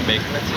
backlight sih.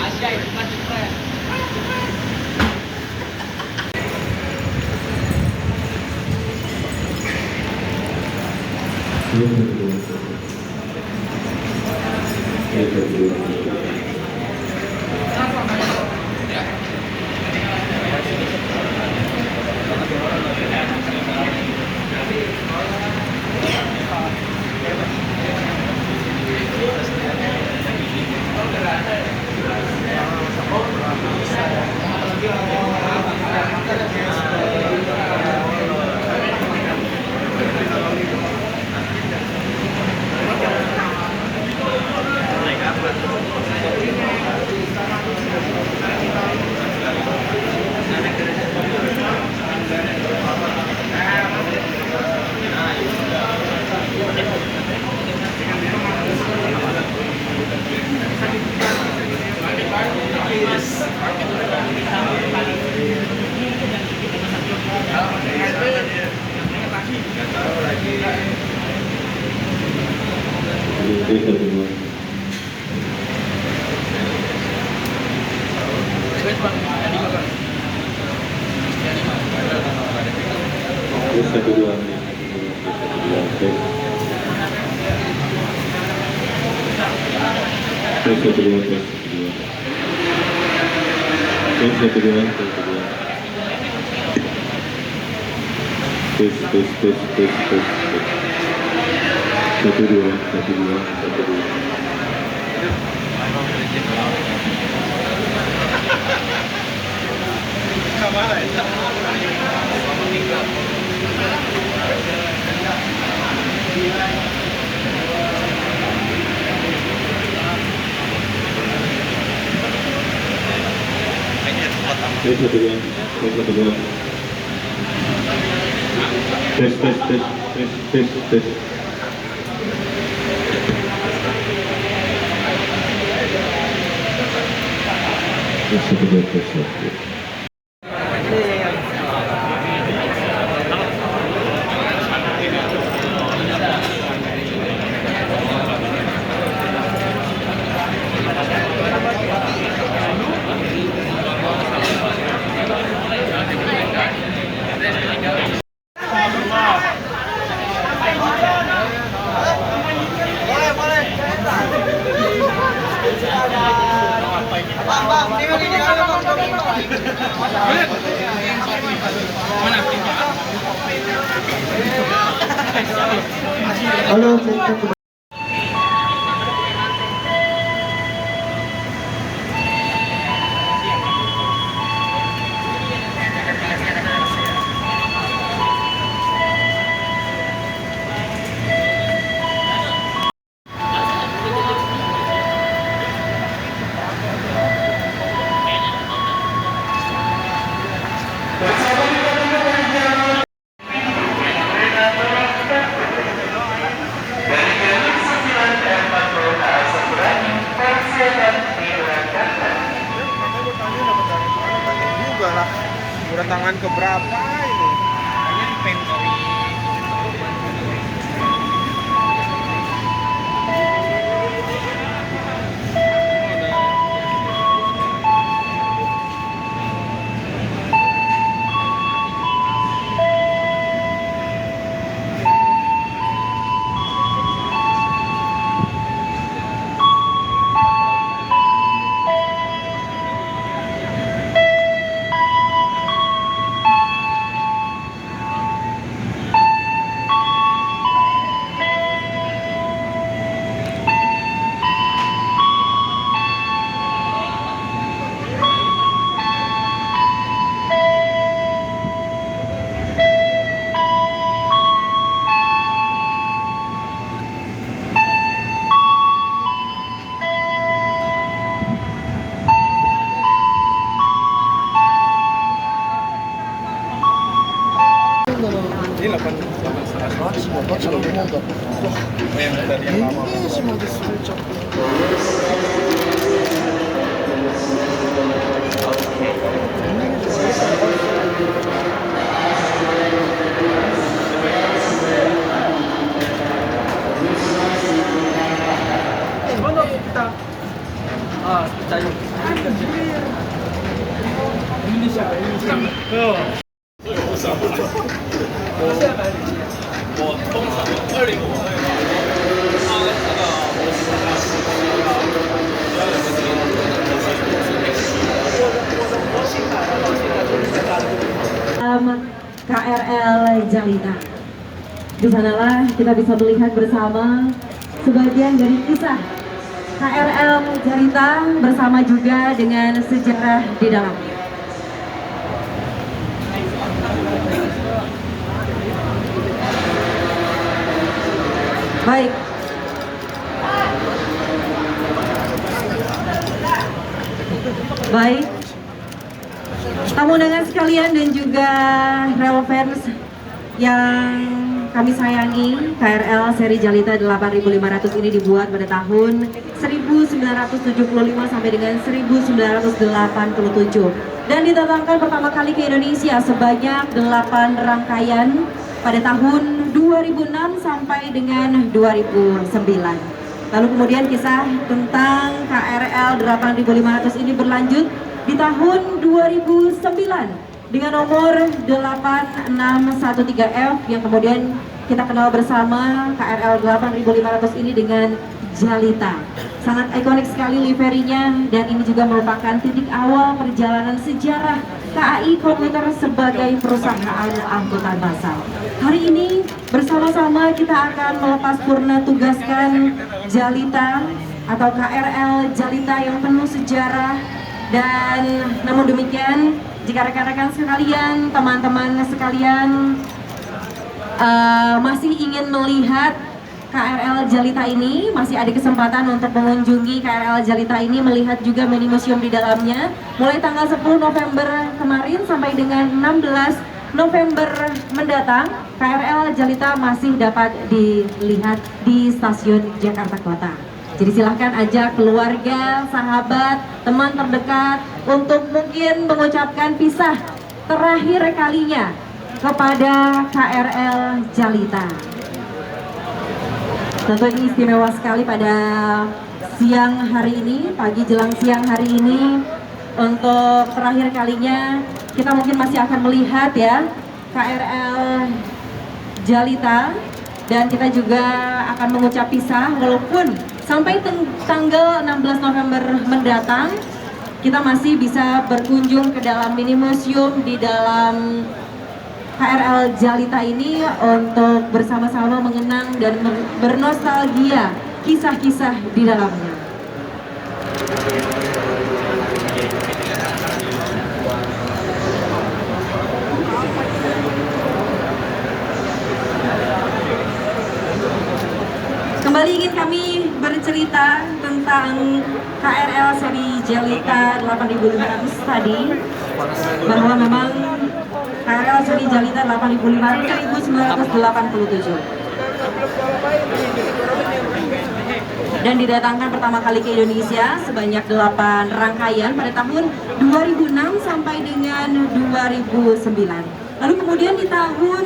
Halo, juga lah. Udah tangan keberapa ini? Kayaknya di pen kali. Ini 8 バチのレモンだ。dari yang lama. イメージまでそれちゃった。Tadi Jalita. Di sanalah kita bisa melihat bersama sebagian dari kisah KRL Jalita bersama juga dengan sejarah di dalamnya. Baik. Baik. Tamu undangan sekalian dan juga Rel fans yang kami sayangi, KRL seri Jalita 8500 ini dibuat pada tahun 1975 sampai dengan 1987 dan didatangkan pertama kali ke Indonesia sebanyak 8 rangkaian pada tahun 2006 sampai dengan 2009. Lalu kemudian kisah tentang KRL 8500 ini berlanjut di tahun 2009 dengan nomor 8613F yang kemudian kita kenal bersama KRL 8500 ini dengan Jalita. Sangat ikonik sekali liverinya dan ini juga merupakan titik awal perjalanan sejarah KAI Komuter sebagai perusahaan angkutan massal. Hari ini bersama-sama kita akan melepas purna tugaskan Jalita atau KRL Jalita yang penuh sejarah dan namun demikian jika rekan-rekan sekalian, teman-teman sekalian masih ingin melihat KRL Jalita ini, masih ada kesempatan untuk mengunjungi KRL Jalita ini, melihat juga mini museum di dalamnya mulai tanggal 10 November kemarin sampai dengan 16 November mendatang. KRL Jalita masih dapat dilihat di stasiun Jakarta Kota. Jadi silahkan ajak keluarga, sahabat, teman terdekat untuk mungkin mengucapkan pisah terakhir kalinya kepada KRL Jalita. Tentu ini istimewa sekali pada siang hari ini, pagi jelang siang hari ini. Untuk terakhir kalinya kita mungkin masih akan melihat ya KRL Jalita dan kita juga akan mengucap pisah walaupun sampai tanggal 16 November mendatang kita masih bisa berkunjung ke dalam mini museum di dalam KRL Jalita ini untuk bersama-sama mengenang dan bernostalgia kisah-kisah di dalamnya. Kembali ingin kami bercerita tentang KRL seri Jalita 8500 tadi, bahwa memang KRL seri Jalita 1987 dan didatangkan pertama kali ke Indonesia sebanyak 8 rangkaian pada tahun 2006 sampai dengan 2009. Lalu kemudian di tahun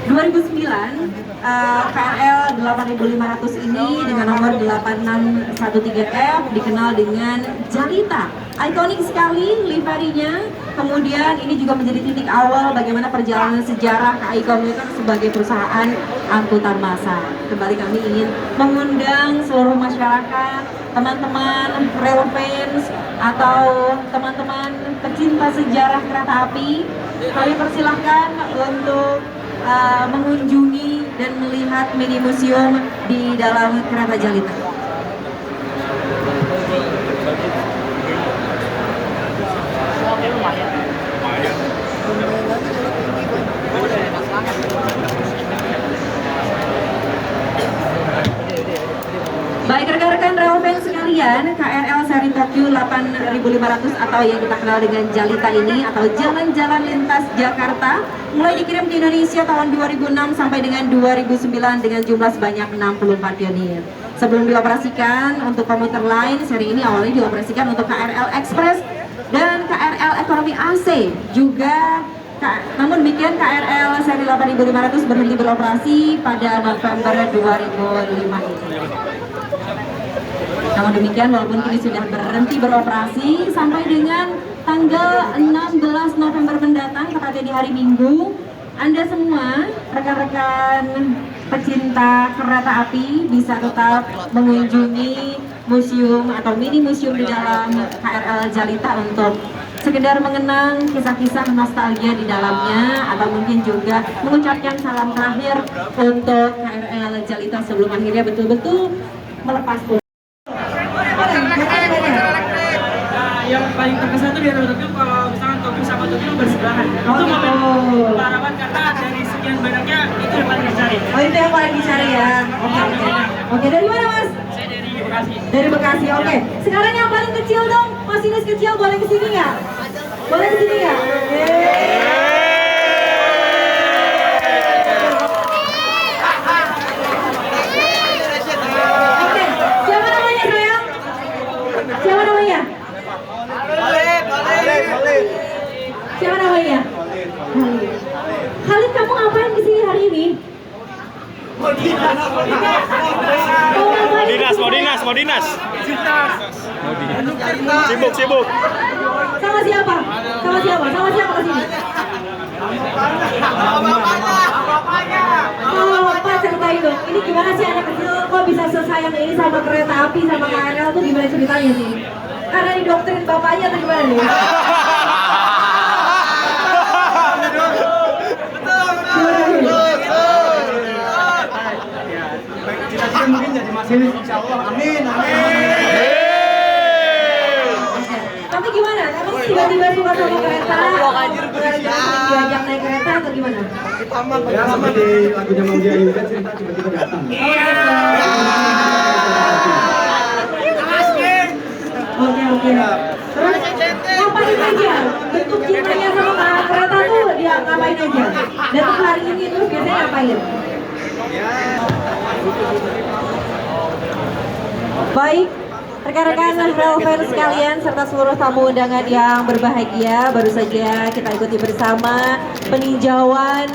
2009 KRL 8500 ini dengan nomor 8613F dikenal dengan Jalita. Ikonik sekali liverinya. Kemudian ini juga menjadi titik awal bagaimana perjalanan sejarah KAI Komuter sebagai perusahaan angkutan massa. Kembali kami ingin mengundang seluruh masyarakat, teman-teman rail fans atau teman-teman pecinta sejarah kereta api, kami persilahkan untuk mengunjungi dan melihat mini museum di dalam kereta Jalita. Baik rekan-rekan rail fans sekalian, KRL seri Tokyo 8500 atau yang kita kenal dengan Jalita ini atau jalan-jalan lintas Jakarta mulai dikirim di Indonesia tahun 2006 sampai dengan 2009 dengan jumlah sebanyak 64 unit. Sebelum dioperasikan untuk komuter lain, seri ini awalnya dioperasikan untuk KRL Express dan KRL Ekonomi AC juga. Namun demikian KRL seri 8500 berhenti beroperasi pada November 2005 ini. Namun demikian walaupun kini sudah berhenti beroperasi sampai dengan tanggal 16 November mendatang, tepatnya di hari Minggu, Anda semua rekan-rekan pecinta kereta api bisa tetap mengunjungi museum atau mini museum di dalam KRL Jalita untuk sekedar mengenang kisah-kisah nostalgia di dalamnya, atau mungkin juga mengucapkan salam terakhir untuk KRL Jalita sebelum akhirnya betul-betul melepas pun. Yang paling terkesan itu di Hero Tokyo kalau misalkan Tokyo sama Tokyo bersebelahan. Oh, Itu momen gitu. harapan karena dari sekian banyaknya itu yang paling dicari. Oh, itu yang paling dicari ya. Oke. Oke, dari mana Mas? Saya dari Bekasi. Dari Bekasi, oke. Sekarang yang paling kecil dong, masinis kecil boleh kesini nggak? Boleh kesini nggak? Oke, siapa namanya sayang? Siapa namanya? Siapa namanya? Khalid. Khalid, kamu ngapain kesini hari ini? Mau dinas. Sibuk. Sama siapa? Sama siapa kesini? Oh, Bapak ceritain dong. Ini gimana sih anak kecil kok bisa sesayang ini sama kereta api sama KRL tuh gimana ceritanya sih? Karena didoktrin bapaknya atau gimana nih? Cita-cita mungkin jadi masinis, insya Allah. Amin. Tapi gimana? Kamu tiba-tiba suka sama kereta? Diajak naik kereta atau gimana? Ya seperti lagunya Mang Dia juga cerita tiba-tiba datang. Oke. Terus ngapain aja? Bentuk cintanya sama kereta tuh dia ngapain aja? Dan hari ini terus biasanya ngapain? Baik, rekan-rekan relevan sekalian serta seluruh tamu undangan yang berbahagia, baru saja kita ikuti bersama peninjauan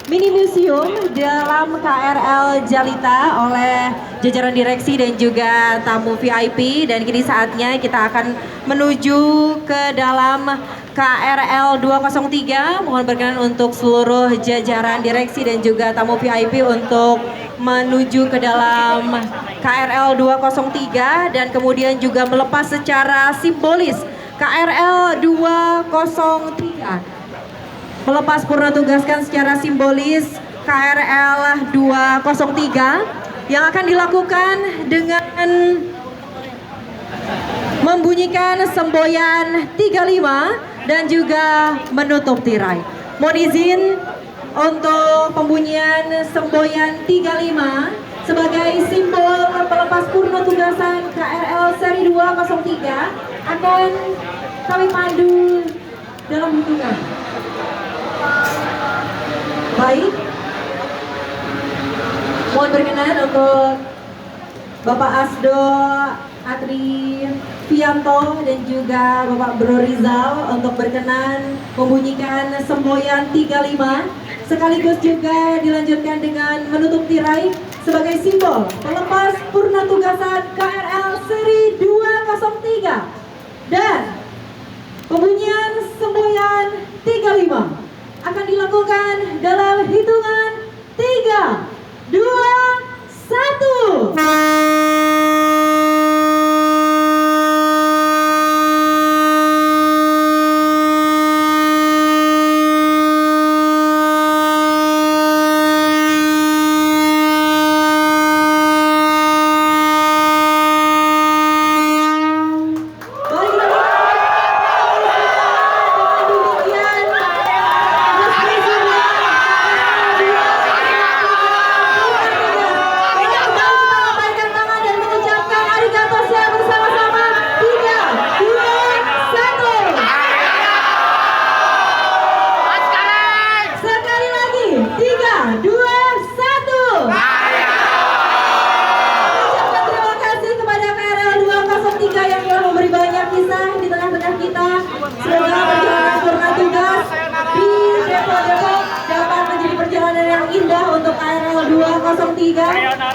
mini museum dalam KRL Jalita oleh jajaran direksi dan juga tamu VIP, dan kini saatnya kita akan menuju ke dalam KRL 203. Mohon berkenan untuk seluruh jajaran direksi dan juga tamu VIP untuk menuju ke dalam KRL 203 dan kemudian juga melepas secara simbolis KRL 203. Melepas purna tugaskan secara simbolis KRL 203 yang akan dilakukan dengan membunyikan semboyan 35 dan juga menutup tirai. Mohon izin untuk pembunyian semboyan 35 sebagai simbol pelepas purna tugasan KRL seri 203 akan kami pandu dalam hitungan. Baik, mohon berkenan untuk Bapak Asdo Atri Fianto dan juga Bapak Bro Rizal untuk berkenan membunyikan semboyan 35 sekaligus juga dilanjutkan dengan menutup tirai sebagai simbol pelepas purna tugasan KRL seri 203 dan pembunyian semboyan 35 akan dilakukan dalam hitungan 3, 2, 1.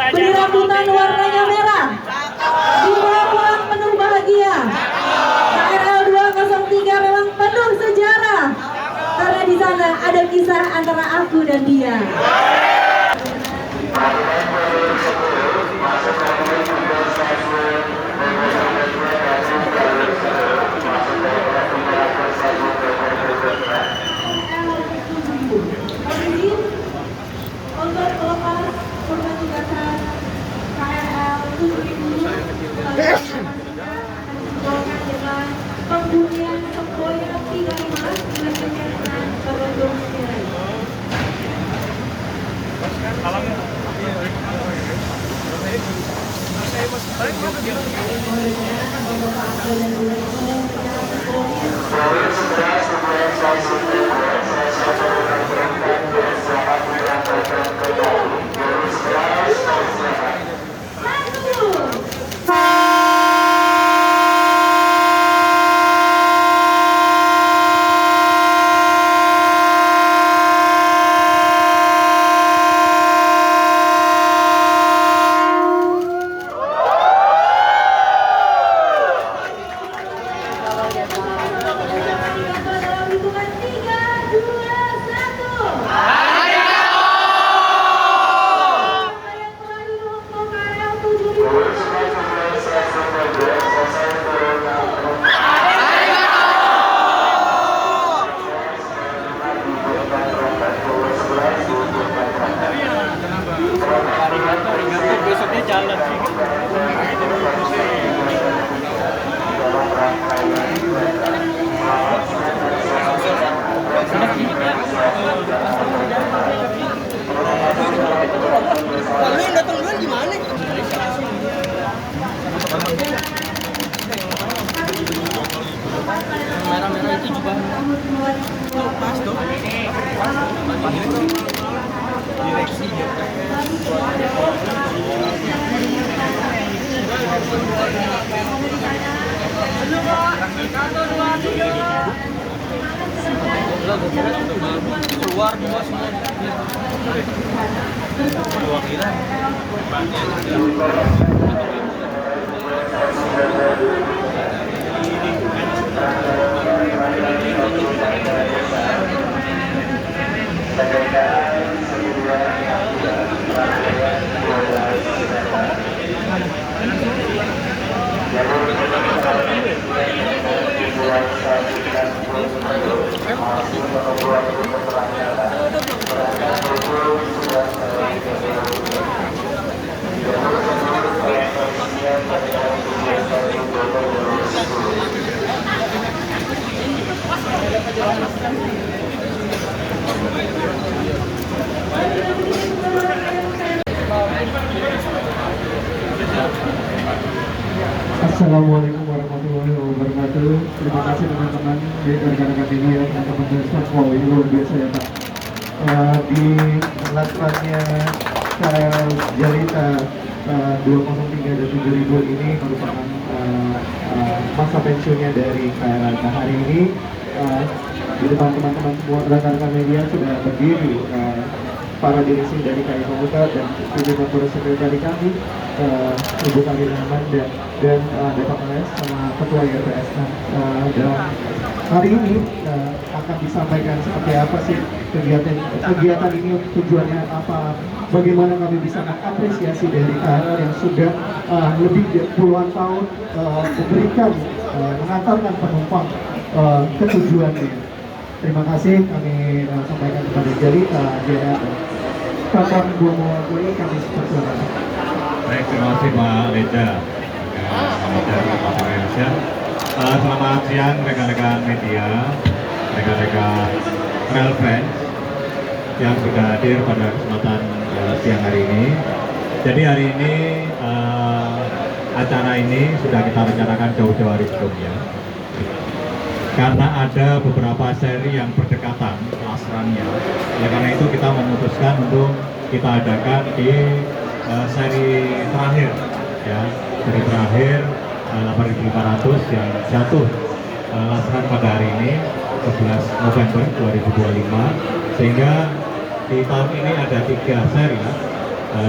Berrambutan warnanya merah, dibawa pulang penuh bahagia. KRL 203 memang penuh sejarah karena di sana ada kisah antara aku dan dia. pas tuh. Direksinya. Keluar dua semua. Dua kira. Assalamualaikum warahmatullahi wabarakatuh. Terima kasih teman-teman di rekan-rekan media yang teman-teman semua. Ini luar biasa ya Pak. Di latspannya KRL Jalita 203 dan 7000 ini merupakan masa pensiunnya dari KRL. Nah, hari ini di depan teman-teman semua rekan-rekan media sudah berdiri para dirisi dari KAI Komuter dan pimpinan Board Sekretari kami, Ibu Karina Rahman dan Bapak Meles sama Ketua YPS. Dan hari ini akan disampaikan seperti apa sih kegiatan ini, tujuannya apa, bagaimana kami bisa mengapresiasi dari KRL yang sudah lebih puluhan tahun memberikan mengantarkan penumpang ke tujuannya. Terima kasih kami sampaikan kepada Jalita, JR, Kapan Bumo-Bumo kami persilakan. Baik, terima kasih Pak Reza dari Bapak Indonesia. Selamat siang rekan-rekan media, rekan-rekan Rail Friends yang sudah hadir pada kesempatan siang hari ini. Jadi hari ini acara ini sudah kita rencanakan jauh-jauh hari sebelumnya. Karena ada beberapa seri yang berdekatan lasrannya, ya karena itu kita memutuskan untuk kita adakan di seri terakhir, ya seri terakhir 8.500 yang jatuh lasran pada hari ini 11 November 2025, sehingga di tahun ini ada 3 seri,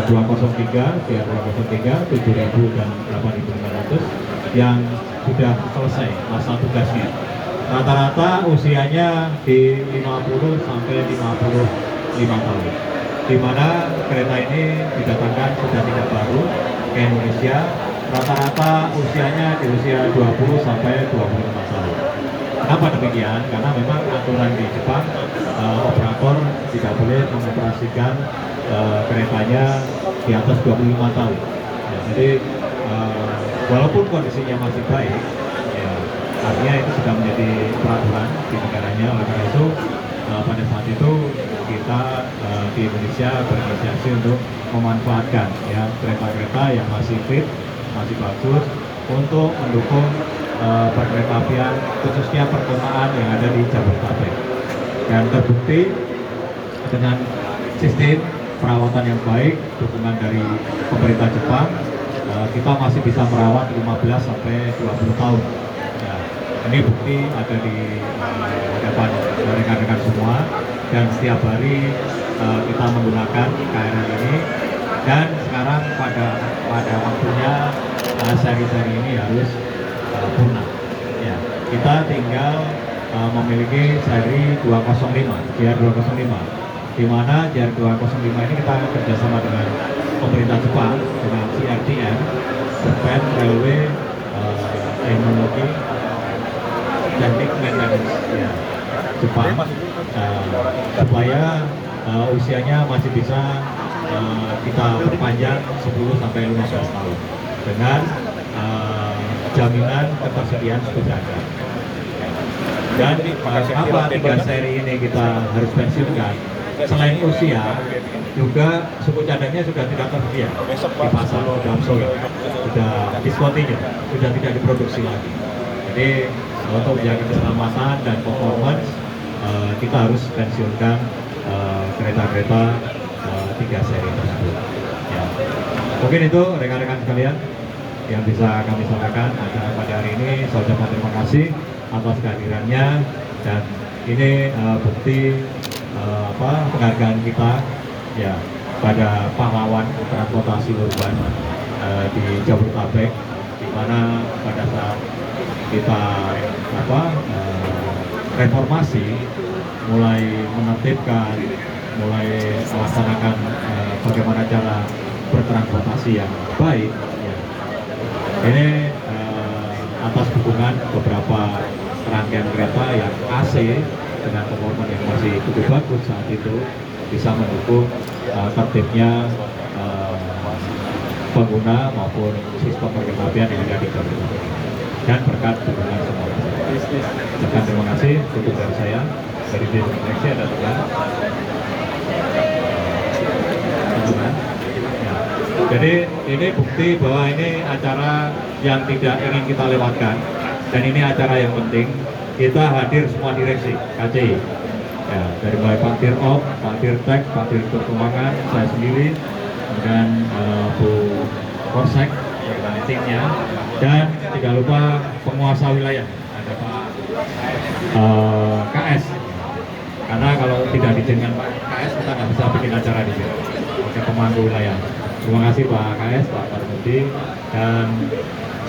203, biar 203, 7.000 dan 8.500 yang sudah selesai masa tugasnya. Rata-rata usianya di 50 sampai 55 tahun, di mana kereta ini didatangkan sudah tidak baru ke Indonesia. Rata-rata usianya di usia 20 sampai 25 tahun. Kenapa demikian? Karena memang aturan di Jepang, operator tidak boleh mengoperasikan keretanya di atas 25 tahun. Ya, jadi walaupun kondisinya masih baik, artinya itu sudah menjadi peraturan di negaranya. Oleh karena itu pada saat itu kita di Indonesia berinisiasi untuk memanfaatkan ya kereta-kereta yang masih fit, masih bagus untuk mendukung perkeretaapian khususnya perkotaan yang ada di Jabodetabek. Dan terbukti dengan sistem perawatan yang baik, dukungan dari pemerintah Jepang, kita masih bisa merawat 15 sampai 20 tahun. Ini bukti ada di hadapan rekan-rekan semua, dan setiap hari kita menggunakan KRL ini, dan sekarang pada waktunya seri-seri ini harus punah. Ya, kita tinggal memiliki seri 205, JR205, di mana JR205 ini kita kerjasama dengan pemerintah Jepang, dengan CRTM, Japan Railway Technology Teknik Maintenance ya, Jepang, supaya usianya masih bisa kita perpanjang 10 sampai 15 tahun dengan jaminan ketersediaan sudah ada. Dan kenapa 3 seri ini kita harus pensiunkan? Selain usia, juga suku cadangnya sudah tidak tersedia di pasar, sudah obsolete, sudah discontinue, sudah tidak diproduksi lagi. Jadi untuk menjaga keselamatan dan performance, kita harus pensiunkan kereta-kereta 3 seri tersebut. Ya. Mungkin itu rekan-rekan sekalian yang bisa kami sampaikan acara pada hari ini. Saya ucapkan terima kasih atas kehadirannya, dan ini bukti penghargaan kita ya pada pahlawan transportasi urban di Jabodetabek, di mana pada saat kita reformasi mulai menertibkan, mulai melaksanakan bagaimana cara bertransportasi yang baik ya. Ini atas dukungan beberapa rangkaian kereta yang AC dengan performa yang masih cukup bagus saat itu bisa mendukung tertibnya pengguna maupun sistem perkeretaapian yang ada di Jabodetabek, dan berkat dukungan semua. Sekian, terima kasih. Cukup dari saya. Dari direksi ada teman. Ya. Jadi ini bukti bahwa ini acara yang tidak ingin kita lewatkan, dan ini acara yang penting. Kita hadir semua direksi KCI. Ya, dari mulai Pak Dirop, Pak Dirtek, Pak Direktur Keuangan, saya sendiri, kemudian Bu Korsek, dan timnya, dan tidak lupa penguasa wilayah, ada Pak KS. Karena kalau tidak diizinkan Pak KS, kita nggak bisa bikin acara di sini. Oke, pemangku wilayah. Terima kasih Pak KS, Pak Parmudi, dan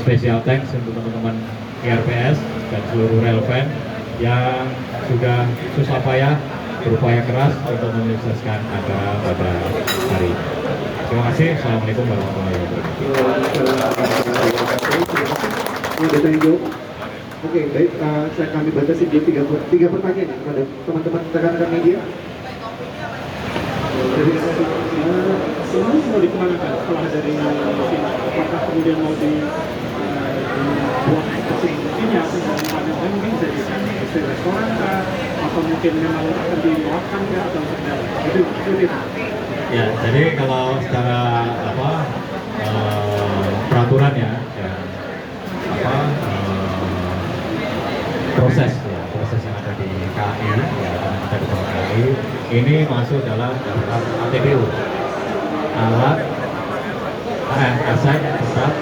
special thanks untuk teman-teman IRPS dan seluruh relevan yang sudah susah payah berupaya keras untuk menyukseskan acara pada hari ini. Terima kasih. Assalamualaikum warahmatullahi wabarakatuh. Oke, baik. Kami batasi di tiga pertanyaan ya kepada teman-teman rekan-rekan media. Jadi Semua mau dikemanakan setelah dari sini? Apakah kemudian mau dibuat posisinya dan mungkin bisa di restoran kah? Atau mungkin memang akan dimakan kah? Atau itu. Ya, jadi kalau secara peraturan ya proses yang ada di KAI ya, ada di KAI ini masuk dalam daftar ATBU, alat aset tetap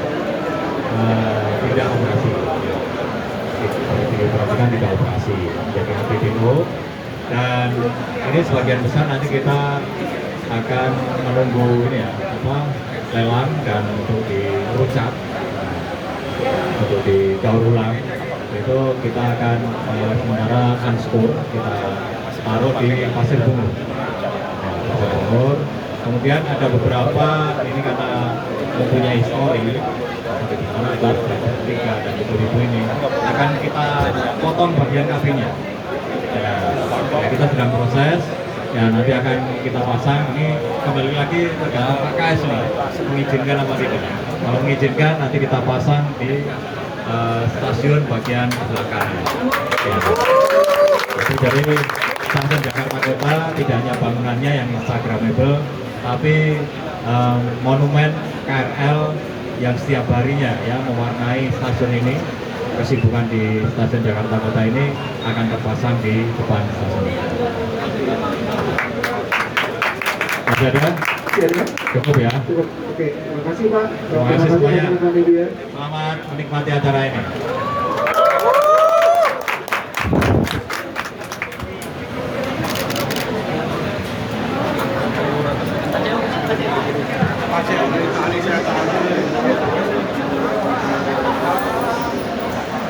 tidak operasi, diperhatikan tidak operasi jadi ATBU, dan ini sebagian besar nanti kita akan menunggu ini ya lelang dan untuk dirucat, untuk didaur ulang itu kita akan sementara unskor kita taruh di Pasir Bungur. Pasir Bungur. Kemudian ada beberapa ini karena mempunyai histori di mana ada 3 dan 2000 ini akan kita potong bagian kabinnya. Ya, kita sedang proses. Ya, nanti akan kita pasang. Ini kembali lagi tergantung Pak KS nih mengizinkan apa tidak. Kalau mengizinkan nanti kita pasang di stasiun bagian belakang. Ya. Jadi stasiun Jakarta Kota tidak hanya bangunannya yang instagramable, tapi monumen KRL yang setiap harinya ya mewarnai stasiun ini, kesibukan di stasiun Jakarta Kota ini akan terpasang di depan stasiun. Masih ada? Cukup ya. Cukup. Oke, terima kasih Pak. Terima kasih semuanya. Rekan-rekan media. Selamat menikmati acara ini.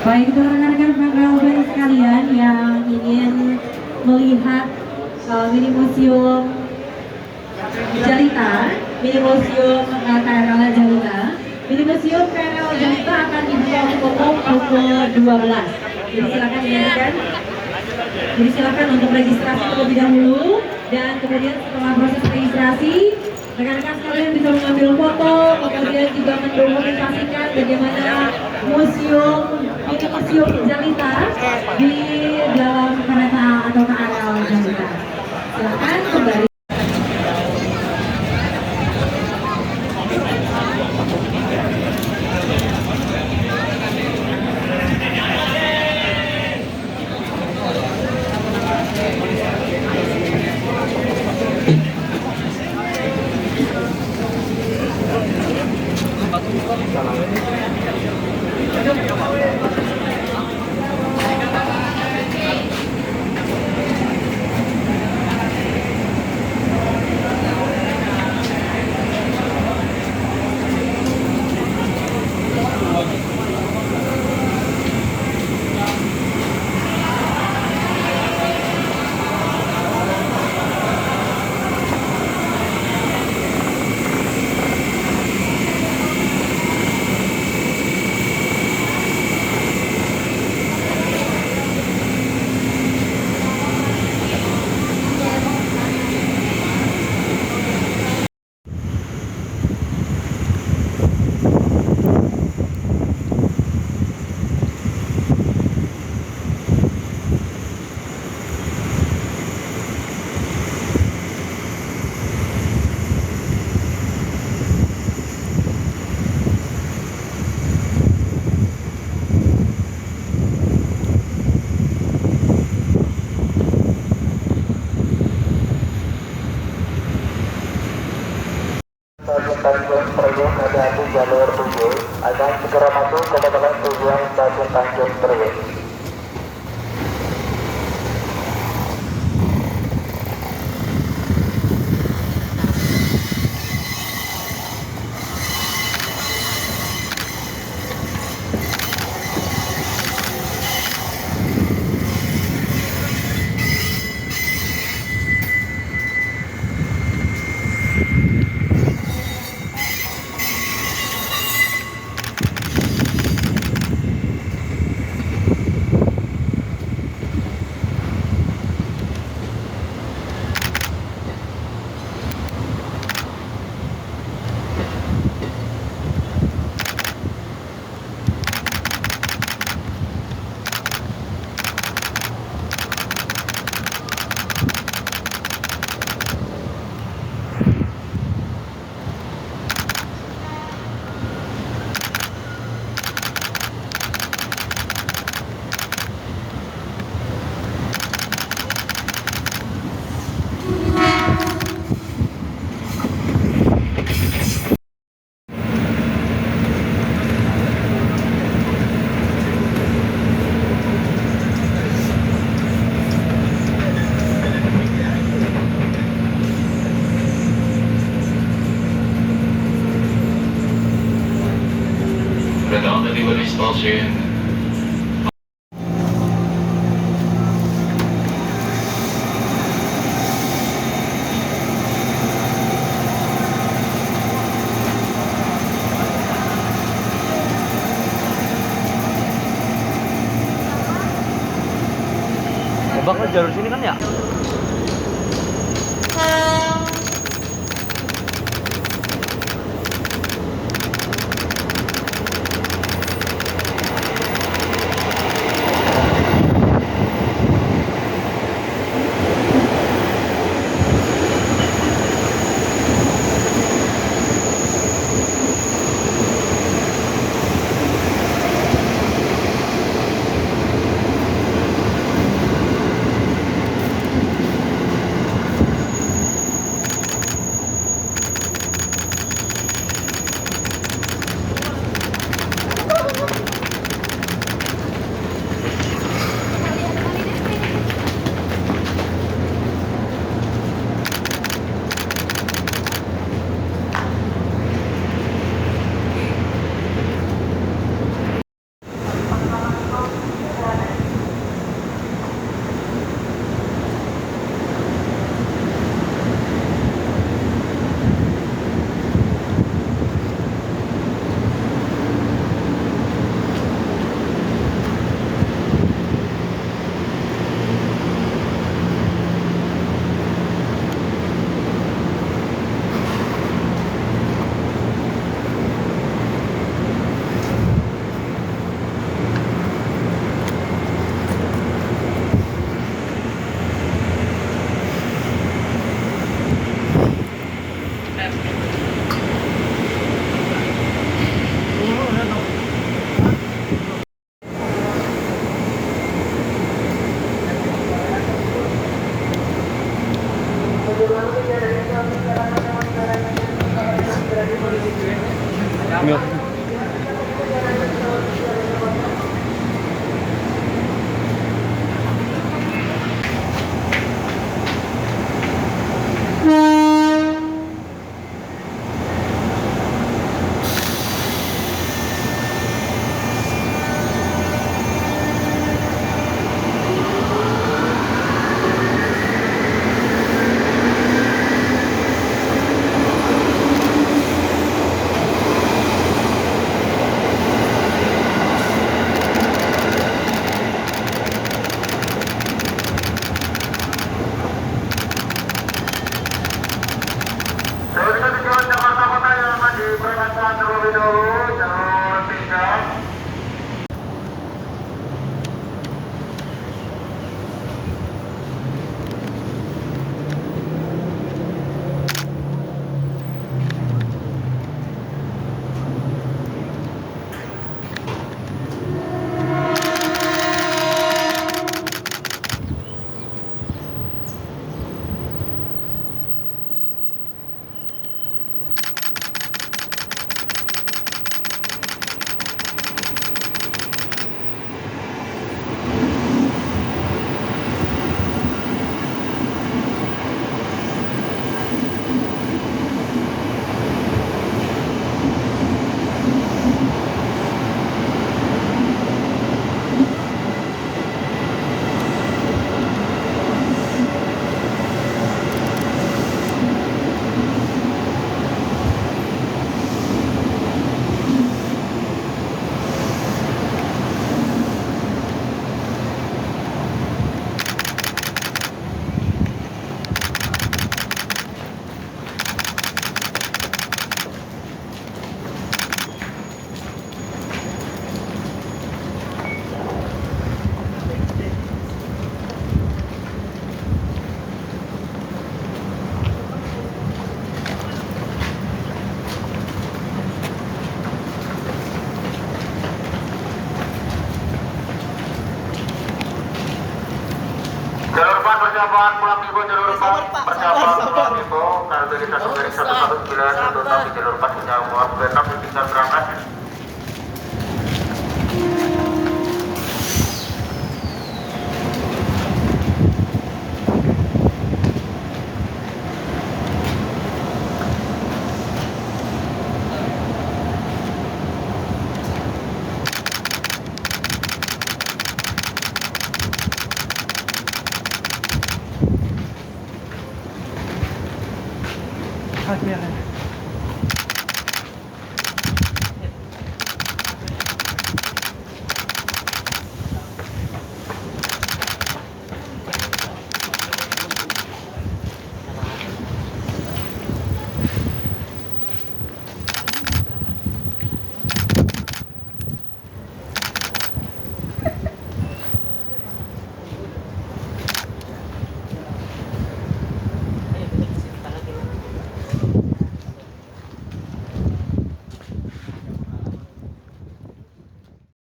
Baik, itu rekan-rekan relevan sekalian yang ingin melihat mini museum Jalita, mini museum KRL Jalita. Mini museum KRL Jalita akan dibuka untuk umum pukul 12. Jadi silakan menyaksikan. Jadi silakan untuk registrasi terlebih dahulu, dan kemudian setelah proses registrasi, rekan-rekan sekalian bisa mengambil foto, kemudian juga mendokumentasikan bagaimana mini museum Jalita di dalam kereta atau KRL Jalita. Silakan kembali. Tanjung Priok, hati-hati jalur 7 akan segera masuk ke tempat tujuan stasiun Tanjung Priok. Redondo di Station. Bakal jalur sini kan ya? 119 untuk di jalur pastinya mohon backup bisa berangkat. Akhirnya.